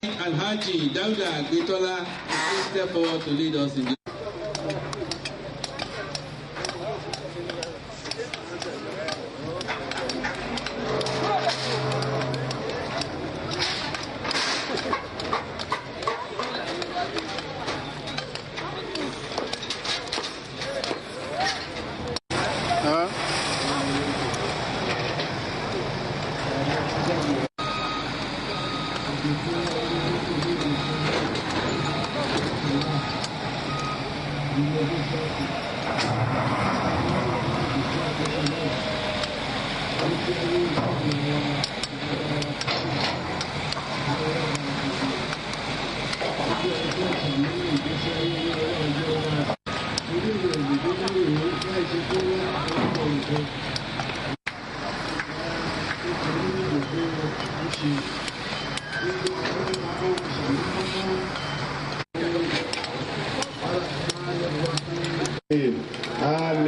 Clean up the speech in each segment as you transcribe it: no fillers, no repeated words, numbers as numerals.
Alhaji Dauda Gitola, please step forward to lead us in this.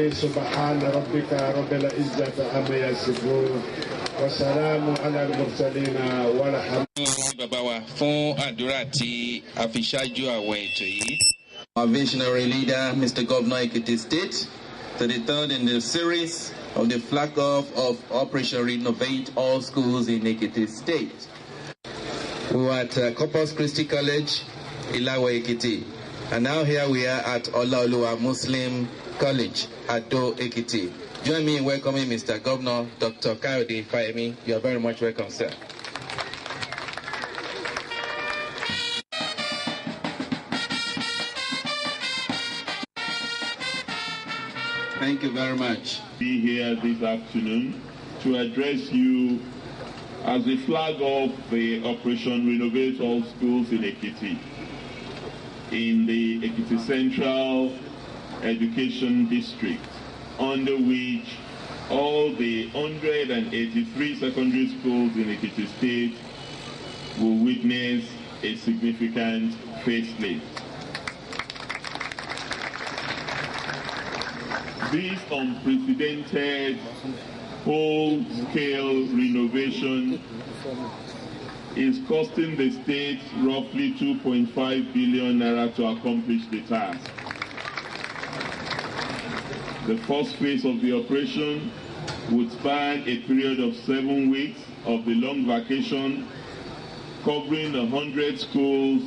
سبحان ربك رب العزة عما يصفون وسلام على المرسلين والحمد لله. Our visionary leader, Mr. Governor Ekiti State, to the third in the series of the flag off of Operation Renovate All Schools in Ekiti State. We were at Corpus Christi College, Ado-Ekiti, and now here we are at Olaoluwa Muslim College, Ado-Ekiti. Join me in welcoming Mr. Governor, Dr. Kayode Fayemi. You are very much welcome, sir. Thank you very much. Be here this afternoon to address you as the flag of the Operation Renovate All Schools in Ekiti, in the Ekiti Central Education District, under which all the 183 secondary schools in Ekiti State will witness a significant facelift. This unprecedented whole-scale renovation is costing the state roughly 2.5 billion naira to accomplish the task. The first phase of the operation would span a period of 7 weeks of the long vacation, covering 100 schools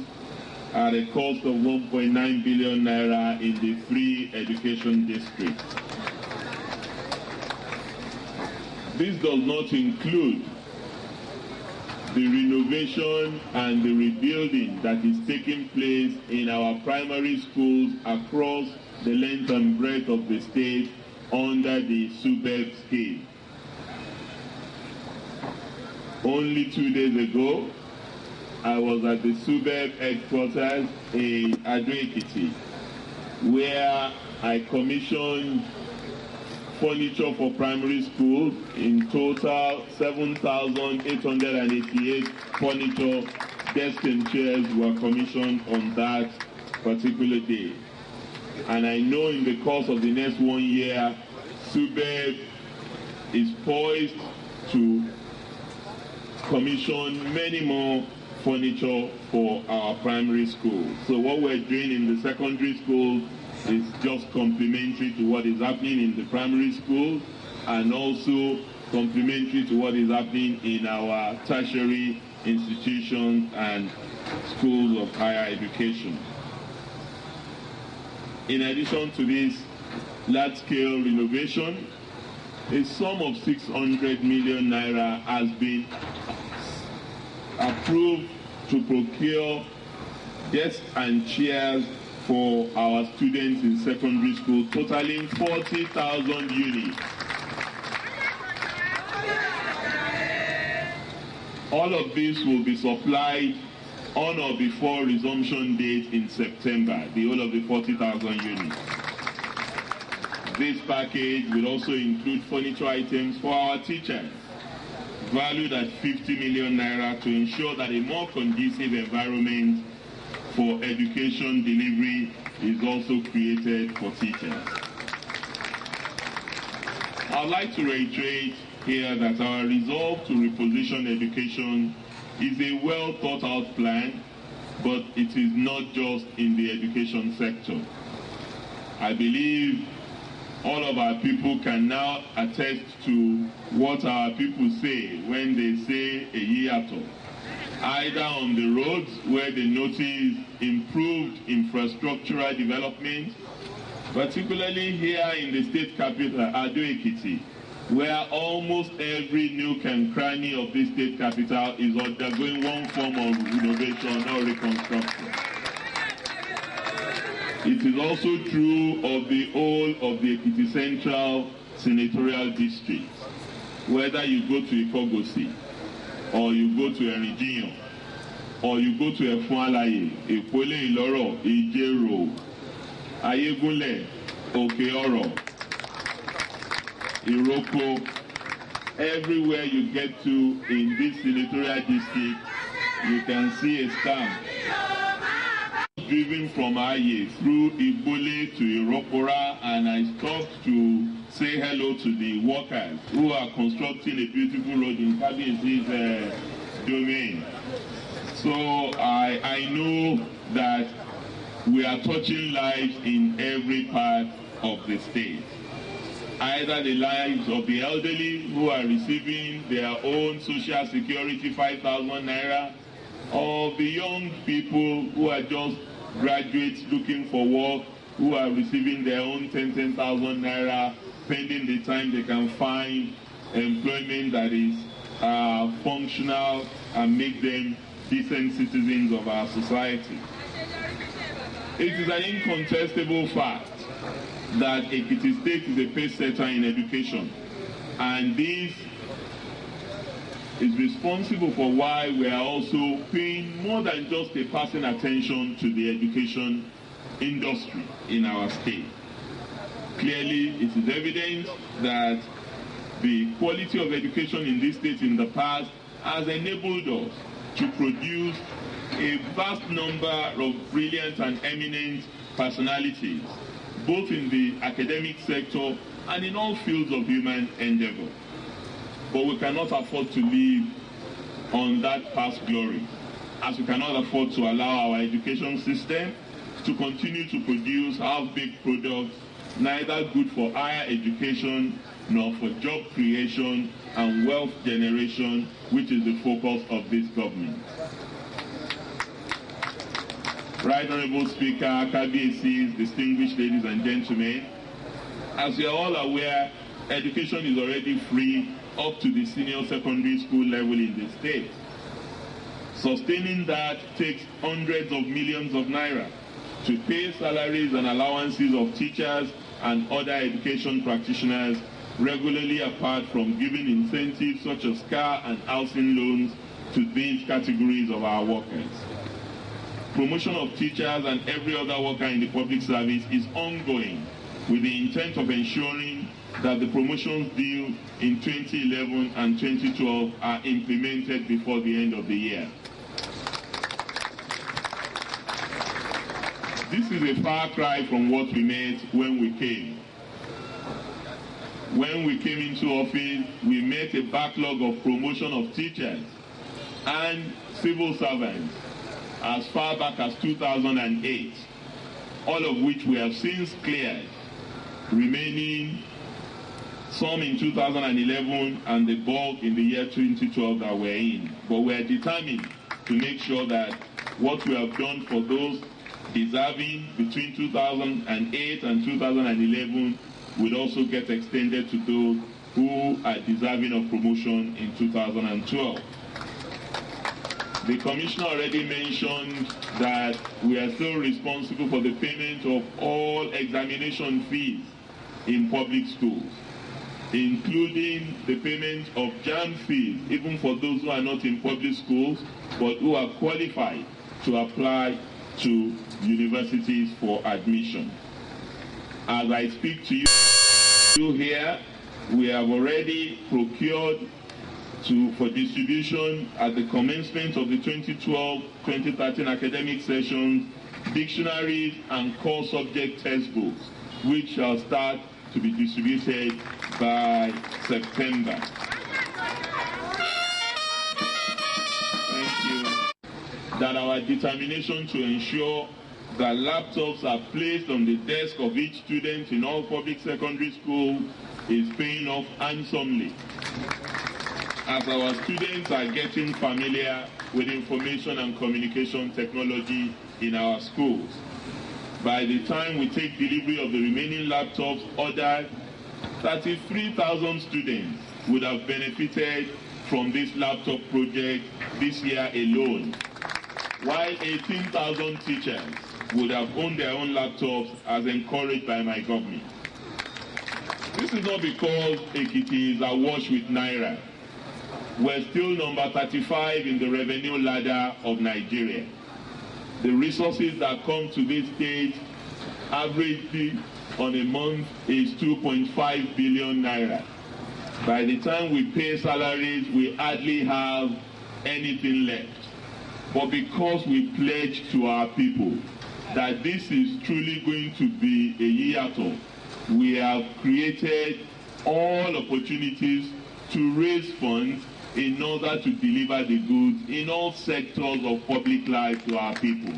at a cost of 1.9 billion naira in the 3 education districts. This does not include the renovation and the rebuilding that is taking place in our primary schools across the length and breadth of the state under the SUBEB scheme. Only 2 days ago, I was at the SUBEB headquarters in Ado-Ekiti, where I commissioned furniture for primary schools. In total, 7,888 furniture, desks and chairs were commissioned on that particular day. And I know in the course of the next 1 year, SUBEB is poised to commission many more furniture for our primary schools. So what we're doing in the secondary schools is just complementary to what is happening in the primary schools, and also complementary to what is happening in our tertiary institutions and schools of higher education. In addition to this large-scale renovation, a sum of 600 million naira has been approved to procure desks and chairs for our students in secondary school, totaling 40,000 units. All of this will be supplied on or before resumption date in September, the whole of the 40,000 units. This package will also include furniture items for our teachers, valued at 50 million naira, to ensure that a more conducive environment for education delivery is also created for teachers. I'd like to reiterate here that our resolve to reposition education is a well thought out plan, but it is not just in the education sector. I believe all of our people can now attest to what our people say when they say èyí yàtọ̀, either on the roads where they notice improved infrastructural development, particularly here in the state capital, Ado-Ekiti, where almost every nook and cranny of the state capital is undergoing one form of renovation or reconstruction. It is also true of the whole of the Ekiti Central Senatorial District. Whether you go to Ikogosi, or you go to Erinjiyan, or you go to Efualaye, Epole Iloro, Ijero, Ayegunle, Okeoro, Iroko, everywhere you get to in this senatorial district, you can see a stamp driven from Aye through Igbole to Iropora, and I stopped to say hello to the workers who are constructing a beautiful road in Kabiyesi's domain. So I know that we are touching lives in every part of the state. Either the lives of the elderly who are receiving their own social security 5,000 naira, or the young people who are just graduates looking for work, who are receiving their own 10,000 naira, pending the time they can find employment that is functional and make them decent citizens of our society. It is an incontestable fact that Ekiti State is a pace setter in education, and this is responsible for why we are also paying more than just a passing attention to the education industry in our state. Clearly, it is evident that the quality of education in this state in the past has enabled us to produce a vast number of brilliant and eminent personalities, both in the academic sector and in all fields of human endeavor. But we cannot afford to live on that past glory, as we cannot afford to allow our education system to continue to produce half-baked products, neither good for higher education nor for job creation and wealth generation, which is the focus of this government. Right Honorable Speaker, Kabiyesi, distinguished ladies and gentlemen, as you are all aware, education is already free up to the senior secondary school level in the state. Sustaining that takes hundreds of millions of naira to pay salaries and allowances of teachers and other education practitioners regularly, apart from giving incentives such as car and housing loans to these categories of our workers. Promotion of teachers and every other worker in the public service is ongoing, with the intent of ensuring that the promotions due in 2011 and 2012 are implemented before the end of the year. This is a far cry from what we made when we came. When we came into office, we met a backlog of promotion of teachers and civil servants as far back as 2008, all of which we have since cleared, remaining some in 2011 and the bulk in the year 2012 that we're in. But we are determined to make sure that what we have done for those deserving between 2008 and 2011 will also get extended to those who are deserving of promotion in 2012. The Commissioner already mentioned that we are still responsible for the payment of all examination fees in public schools, including the payment of JAMB fees, even for those who are not in public schools, but who are qualified to apply to universities for admission. As I speak to you here, we have already procured for distribution at the commencement of the 2012-2013 academic session dictionaries and core subject textbooks, which shall start to be distributed by September. Thank that our determination to ensure that laptops are placed on the desk of each student in all public secondary schools is paying off handsomely, as our students are getting familiar with information and communication technology in our schools. By the time we take delivery of the remaining laptops ordered, 33,000 students would have benefited from this laptop project this year alone, while 18,000 teachers would have owned their own laptops as encouraged by my government. This is not because Ekiti is awash with Naira. We're still number 35 in the revenue ladder of Nigeria. The resources that come to this state averagely on a month is 2.5 billion naira. By the time we pay salaries, we hardly have anything left. But because we pledge to our people that this is truly going to be a hiatus, we have created all opportunities to raise funds in order to deliver the goods in all sectors of public life to our people.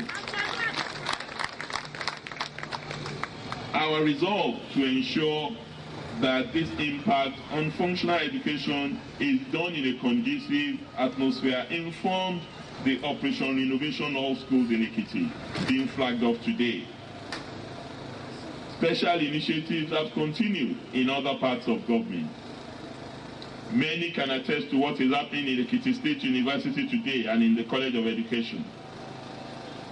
Our resolve to ensure that this impact on functional education is done in a conducive atmosphere informed the Operation Renovation All Schools in Ekiti being flagged off today. Special initiatives have continued in other parts of government. Many can attest to what is happening in Ekiti State University today and in the College of Education.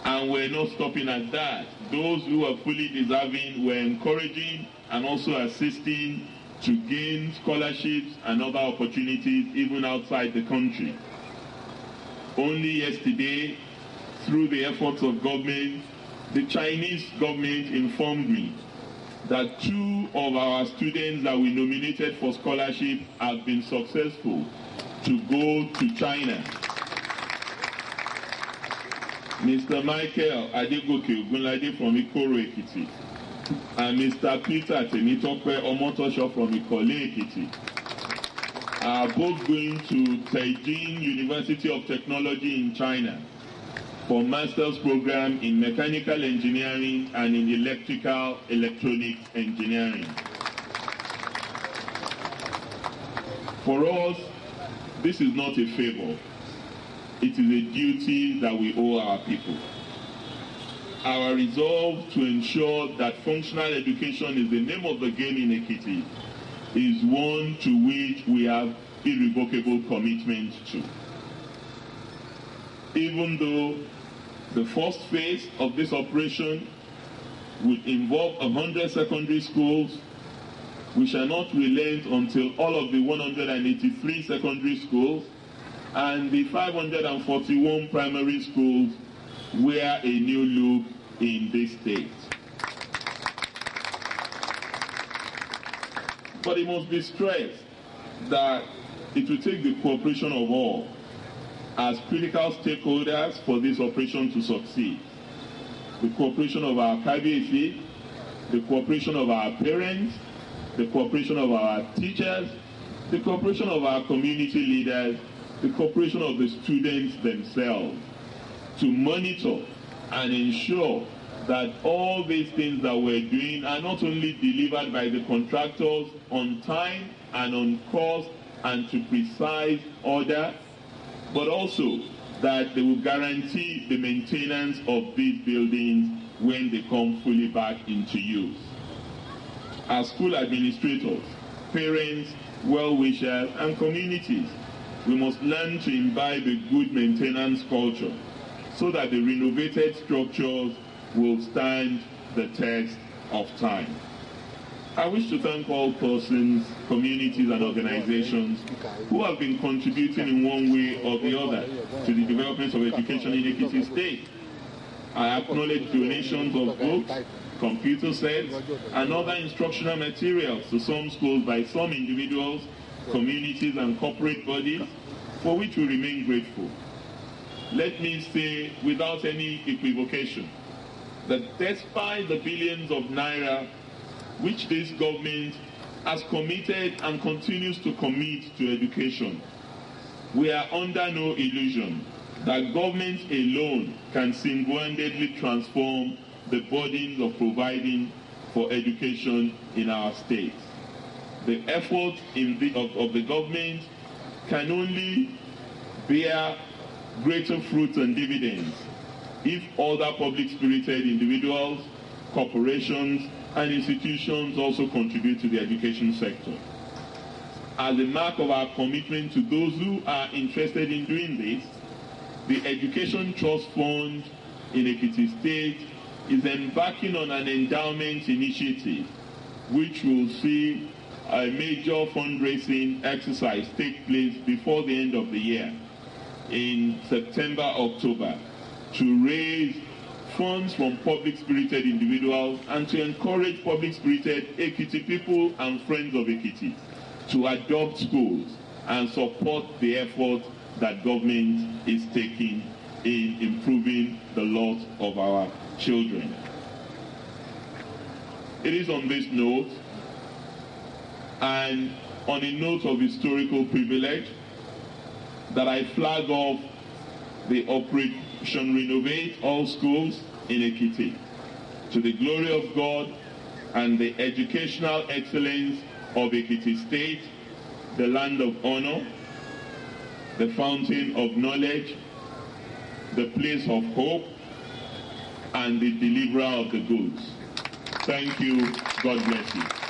And we're not stopping at that. Those who are fully deserving, we're encouraging and also assisting to gain scholarships and other opportunities even outside the country. Only yesterday, through the efforts of government, the Chinese government informed me that 2 of our students that we nominated for scholarship have been successful to go to China. Mr. Michael Adegoke from Ado-Ekiti and Mr. Peter Temitope Omotosho from Ekiti are both going to Taijing University of Technology in China for master's program in mechanical engineering and in electrical electronics engineering. For us, this is not a favor. It is a duty that we owe our people. Our resolve to ensure that functional education is the name of the game in Ekiti is one to which we have irrevocable commitment to. Even though the first phase of this operation would involve 100 secondary schools, we shall not relent until all of the 183 secondary schools and the 541 primary schools wear a new look in this state. But it must be stressed that it will take the cooperation of all as critical stakeholders for this operation to succeed. The cooperation of our Kabiyesi, the cooperation of our parents, the cooperation of our teachers, the cooperation of our community leaders, the cooperation of the students themselves to monitor and ensure that all these things that we're doing are not only delivered by the contractors on time and on cost and to precise order, but also that they will guarantee the maintenance of these buildings when they come fully back into use. As school administrators, parents, well-wishers, and communities, we must learn to imbibe a good maintenance culture so that the renovated structures will stand the test of time. I wish to thank all persons, communities and organizations who have been contributing in one way or the other to the development of education in Ekiti State. I acknowledge donations of books, computer sets, and other instructional materials to some schools by some individuals, communities and corporate bodies, for which we remain grateful. Let me say without any equivocation that despite the billions of naira which this government has committed and continues to commit to education, we are under no illusion that government alone can single-handedly transform the burdens of providing for education in our state. The effort of the government can only bear greater fruits and dividends if other public-spirited individuals, corporations, and institutions also contribute to the education sector. As a mark of our commitment to those who are interested in doing this, the Education Trust Fund in Ekiti State is embarking on an endowment initiative which will see a major fundraising exercise take place before the end of the year in September, October, to raise funds from public-spirited individuals and to encourage public-spirited Ekiti people and friends of Ekiti to adopt schools and support the effort that government is taking in improving the lot of our children. It is on this note, and on a note of historical privilege, that I flag off the Operation Renovate All Schools in Ekiti, to the glory of God and the educational excellence of Ekiti State, the land of honor, the fountain of knowledge, the place of hope, and the deliverer of the goods. Thank you. God bless you.